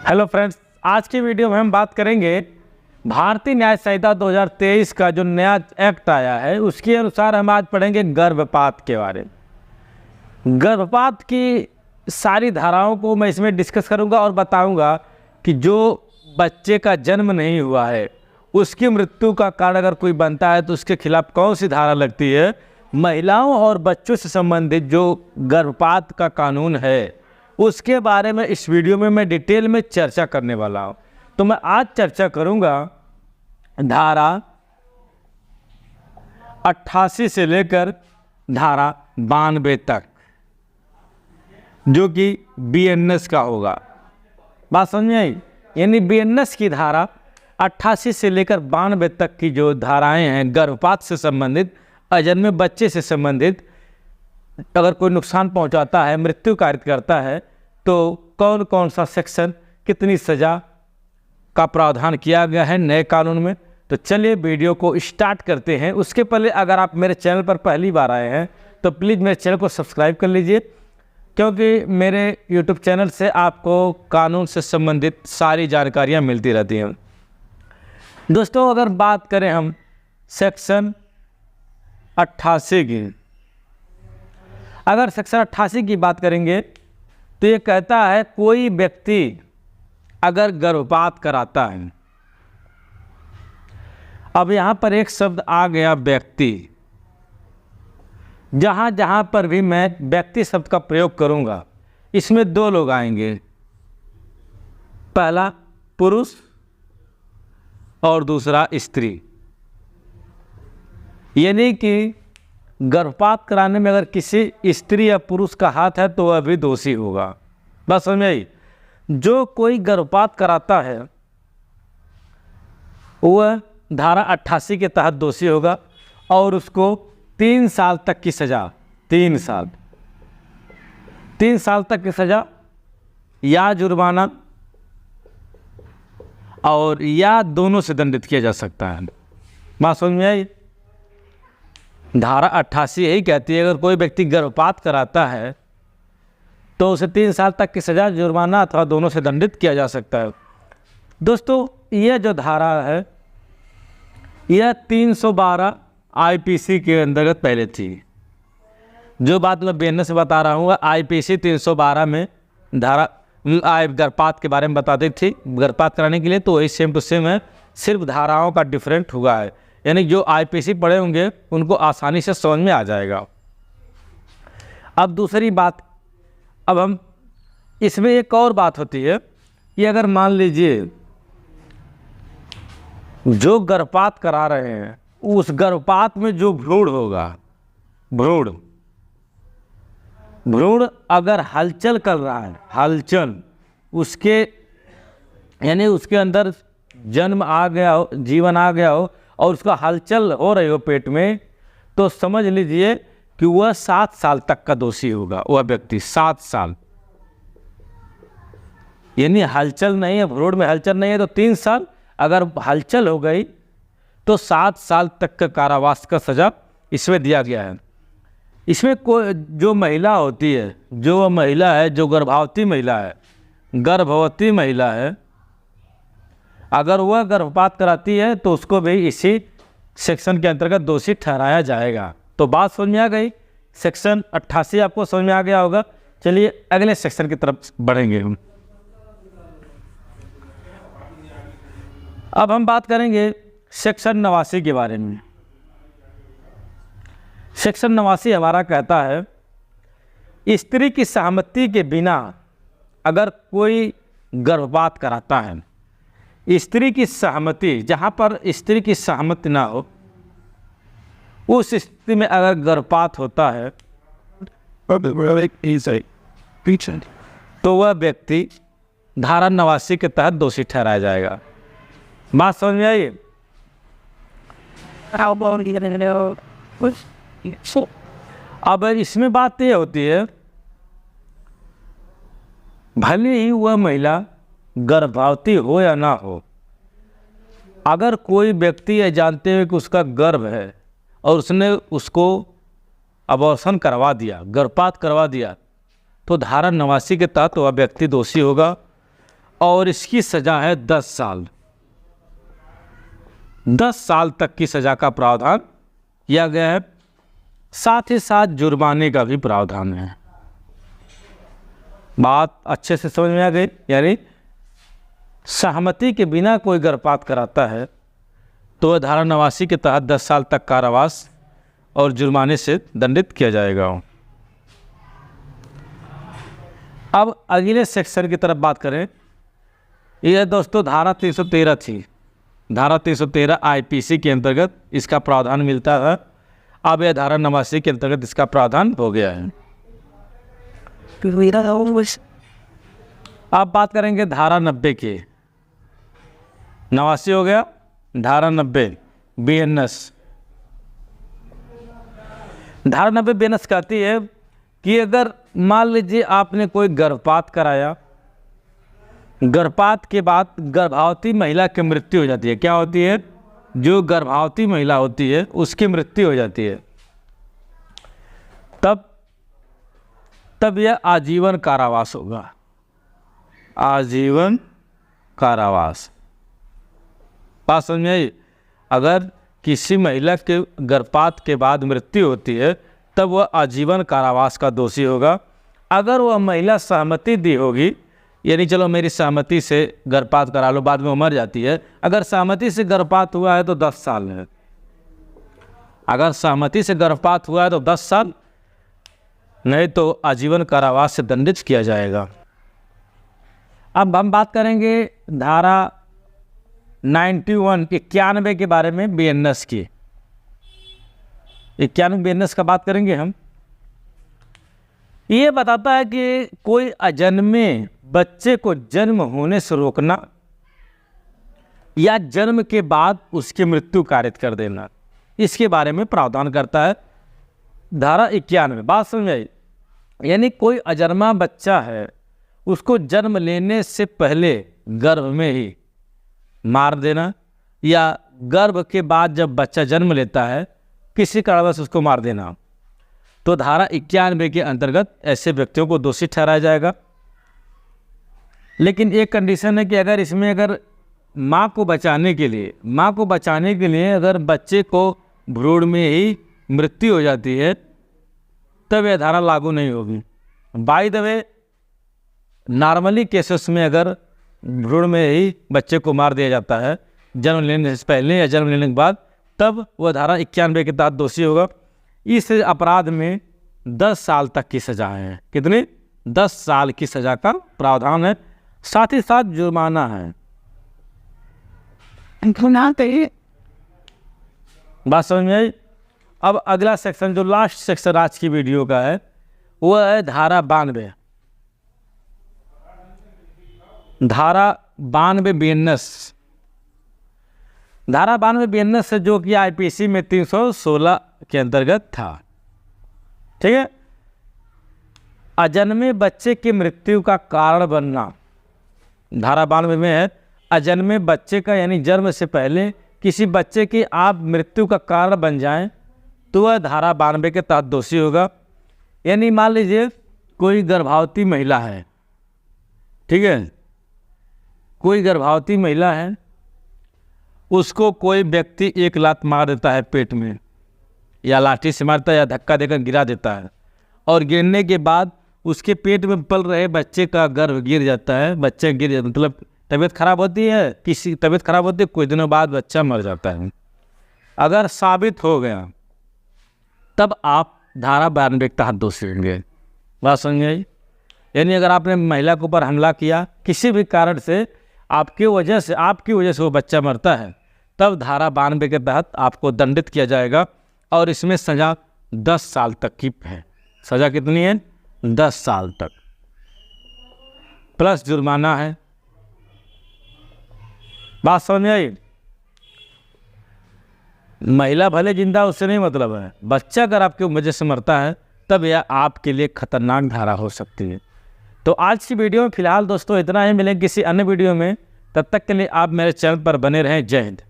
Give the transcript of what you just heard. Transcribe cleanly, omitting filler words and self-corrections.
Hello friends, आज की video में हम बात करेंगे भारतीय न्याय संहिता 2023 का जो नया एक्ट आया है उसके अनुसार हम आज पढ़ेंगे गर्भपात के बारे में। गर्भपात की सारी धाराओं को मैं इसमें डिस्कस करूंगा और बताऊंगा कि जो बच्चे का जन्म नहीं हुआ है उसकी मृत्यु का कारण अगर कोई बनता है तो उसके खिलाफ कौन सी धारा लगती है। महिलाओं और बच्चों से संबंधित जो गर्भपात का कानून है उसके बारे में इस वीडियो में मैं डिटेल में चर्चा करने वाला हूं। तो मैं आज चर्चा करूंगा धारा 88 से लेकर धारा 92 तक, जो कि बीएनएस का होगा। बात समझ में आई? यानी बीएनएस की धारा 88 से लेकर 92 तक की जो धाराएं हैं गर्भपात से संबंधित, अजन्मे बच्चे से संबंधित, अगर कोई नुकसान पहुंचाता है, मृत्यु कारित करता है तो कौन कौन सा सेक्शन, कितनी सज़ा का प्रावधान किया गया है नए कानून में। तो चलिए वीडियो को स्टार्ट करते हैं। उसके पहले अगर आप मेरे चैनल पर पहली बार आए हैं तो प्लीज़ मेरे चैनल को सब्सक्राइब कर लीजिए, क्योंकि मेरे यूट्यूब चैनल से आपको कानून से संबंधित सारी जानकारियाँ मिलती रहती हैं। दोस्तों, अगर बात करें हम सेक्शन 88 की, अगर सेक्शन 88 की बात करेंगे तो ये कहता है कोई व्यक्ति अगर गर्भपात कराता है। अब यहाँ पर एक शब्द आ गया व्यक्ति। जहाँ जहाँ पर भी मैं व्यक्ति शब्द का प्रयोग करूँगा इसमें दो लोग आएंगे, पहला पुरुष और दूसरा स्त्री। यानी कि गर्भपात कराने में अगर किसी स्त्री या पुरुष का हाथ है तो वह भी दोषी होगा। बस समझ आई? जो कोई गर्भपात कराता है वह धारा 88 के तहत दोषी होगा और उसको 3 साल तक की सज़ा, 3 साल तक की सज़ा या जुर्माना और या दोनों से दंडित किया जा सकता है। बात समझ में आई? धारा 88 यही कहती है अगर कोई व्यक्ति गर्भपात कराता है तो उसे 3 साल तक की सज़ा, जुर्माना अथवा दोनों से दंडित किया जा सकता है। दोस्तों, यह जो धारा है यह 312 आईपीसी के अंतर्गत पहले थी। जो बात मैं बीएनएस से बता रहा हूँ आईपीसी 312 में धारा गर्भपात के बारे में बताती थी। गर्भपात कराने के लिए तो वही सेम टू सेम है, सिर्फ धाराओं का डिफरेंट हुआ है। यानी जो आईपीसी पढ़े होंगे उनको आसानी से समझ में आ जाएगा। अब दूसरी बात, अब हम इसमें एक और बात होती है कि अगर मान लीजिए जो गर्भपात करा रहे हैं उस गर्भपात में जो भ्रूण होगा, भ्रूण अगर हलचल कर रहा है, हलचल उसके यानी उसके अंदर जन्म आ गया हो, जीवन आ गया हो और उसका हलचल हो रही हो पेट में, तो समझ लीजिए कि वह 7 साल तक का दोषी होगा। वह व्यक्ति 7 साल, यानी हलचल नहीं है, भ्रूण में हलचल नहीं है तो 3 साल, अगर हलचल हो गई तो 7 साल तक का कारावास का सज़ा इसमें दिया गया है। इसमें कोई जो महिला होती है, जो वह महिला है जो गर्भवती महिला है, अगर वह गर्भपात कराती है तो उसको भी इसी सेक्शन के अंतर्गत दोषी ठहराया जाएगा। तो बात समझ में आ गई? सेक्शन 88 आपको समझ में आ गया होगा। चलिए अगले सेक्शन की तरफ बढ़ेंगे हम। अब हम बात करेंगे सेक्शन 89 के बारे में। सेक्शन 89 हमारा कहता है स्त्री की सहमति के बिना अगर कोई गर्भपात कराता है, स्त्री की सहमति, जहाँ पर स्त्री की सहमति ना हो उस स्थिति में अगर गर्भपात होता है तो वह व्यक्ति धारा 89 के तहत दोषी ठहराया जाएगा। बात समझ में आई? अब इसमें बात ये होती है भले ही वह महिला गर्भवती हो या ना हो, अगर कोई व्यक्ति ये जानते हुए कि उसका गर्भ है और उसने उसको अबॉर्शन करवा दिया, गर्भपात करवा दिया, तो धारा 89 के तहत वह व्यक्ति दोषी होगा। और इसकी सज़ा है 10 साल। 10 साल तक की सज़ा का प्रावधान किया गया है। साथ ही साथ जुर्माने का भी प्रावधान है। बात अच्छे से समझ में आ गई? यानी सहमति के बिना कोई गर्भपात कराता है तो वह धारा 89 के तहत 10 साल तक कारावास और जुर्माने से दंडित किया जाएगा। अब अगले सेक्शन की तरफ बात करें। यह दोस्तों धारा 313 थी। धारा 313 आईपीसी के अंतर्गत इसका प्रावधान मिलता है। अब यह धारा 89 के अंतर्गत इसका प्रावधान हो गया है। अब बात करेंगे धारा 90 की। 89 हो गया, धारा 90 बीएनएस। धारा 90 बीएनएस कहती है कि अगर मान लीजिए आपने कोई गर्भपात कराया, गर्भपात के बाद गर्भवती महिला की मृत्यु हो जाती है। क्या होती है? जो गर्भवती महिला होती है उसकी मृत्यु हो जाती है, तब यह आजीवन कारावास होगा। आजीवन कारावास। बात समझ में आई? अगर किसी महिला के गर्भपात के बाद मृत्यु होती है तब वह आजीवन कारावास का दोषी होगा। अगर वह महिला सहमति दी होगी, यानी चलो मेरी सहमति से गर्भपात करा लो, बाद में वो मर जाती है, अगर सहमति से गर्भपात हुआ है तो 10 साल है। अगर सहमति से गर्भपात हुआ है तो 10 साल, नहीं तो आजीवन कारावास से दंडित किया जाएगा। अब हम बात करेंगे धारा 91 के बारे में, बीएनएस की। 91 बीएनएस का बात करेंगे हम। ये बताता है कि कोई अजन्मे बच्चे को जन्म होने से रोकना या जन्म के बाद उसकी मृत्यु कारित कर देना, इसके बारे में प्रावधान करता है धारा 91। बात समझ आई? यानी कोई अजन्मा बच्चा है, उसको जन्म लेने से पहले गर्भ में ही मार देना, या गर्भ के बाद जब बच्चा जन्म लेता है किसी कारणवश उसको मार देना, तो धारा 91 के अंतर्गत ऐसे व्यक्तियों को दोषी ठहराया जाएगा। लेकिन एक कंडीशन है कि अगर माँ को बचाने के लिए अगर बच्चे को भ्रूण में ही मृत्यु हो जाती है तब यह धारा लागू नहीं होगी। By the way, normally cases में अगर भ्रूण में ही बच्चे को मार दिया जाता है जन्म लेने से पहले या जन्म लेने के बाद, तब वह धारा 91 के तहत दोषी होगा। इस अपराध में 10 साल तक की सजा है। कितनी? 10 साल की सजा का प्रावधान है। साथ ही साथ जुर्माना है। बात समझ में आई? अब अगला सेक्शन, जो लास्ट सेक्शन आज की वीडियो का है, वह है धारा 92। धारा 92 बीएनएस। धारा 92 बीएनएस है जो कि आईपीसी में 316 के अंतर्गत था। ठीक है? अजन्मे बच्चे की मृत्यु का कारण बनना धारा 92 में है। अजन्मे बच्चे का यानी जन्म से पहले किसी बच्चे की आप मृत्यु का कारण बन जाएं तो वह धारा 92 के तहत दोषी होगा। यानी मान लीजिए कोई गर्भवती महिला है, ठीक है, कोई गर्भवती महिला है, उसको कोई व्यक्ति एक लात मार देता है पेट में, या लाठी से मारता है या धक्का देकर गिरा देता है, और गिरने के बाद उसके पेट में पल रहे बच्चे का गर्भ गिर जाता है। बच्चे गिर मतलब तबीयत खराब होती है, किसी तबीयत खराब होती है, कुछ दिनों बाद बच्चा मर जाता है। अगर साबित हो गया तब आप धारा 92 के तहत दोषी होंगे। बात समझ गई? यानी अगर आपने महिला के ऊपर हमला किया, किसी भी कारण से आपकी वजह से वो बच्चा मरता है, तब धारा 92 के तहत आपको दंडित किया जाएगा। और इसमें सज़ा 10 साल तक की है। सज़ा कितनी है? 10 साल तक, प्लस जुर्माना है। बात समझ में आई? महिला भले जिंदा, उससे नहीं मतलब है, बच्चा अगर आपके वजह से मरता है तब यह आपके लिए खतरनाक धारा हो सकती है। तो आज की वीडियो में फिलहाल दोस्तों इतना ही। मिलेंगे किसी अन्य वीडियो में, तब तक के लिए आप मेरे चैनल पर बने रहें। जय हिंद।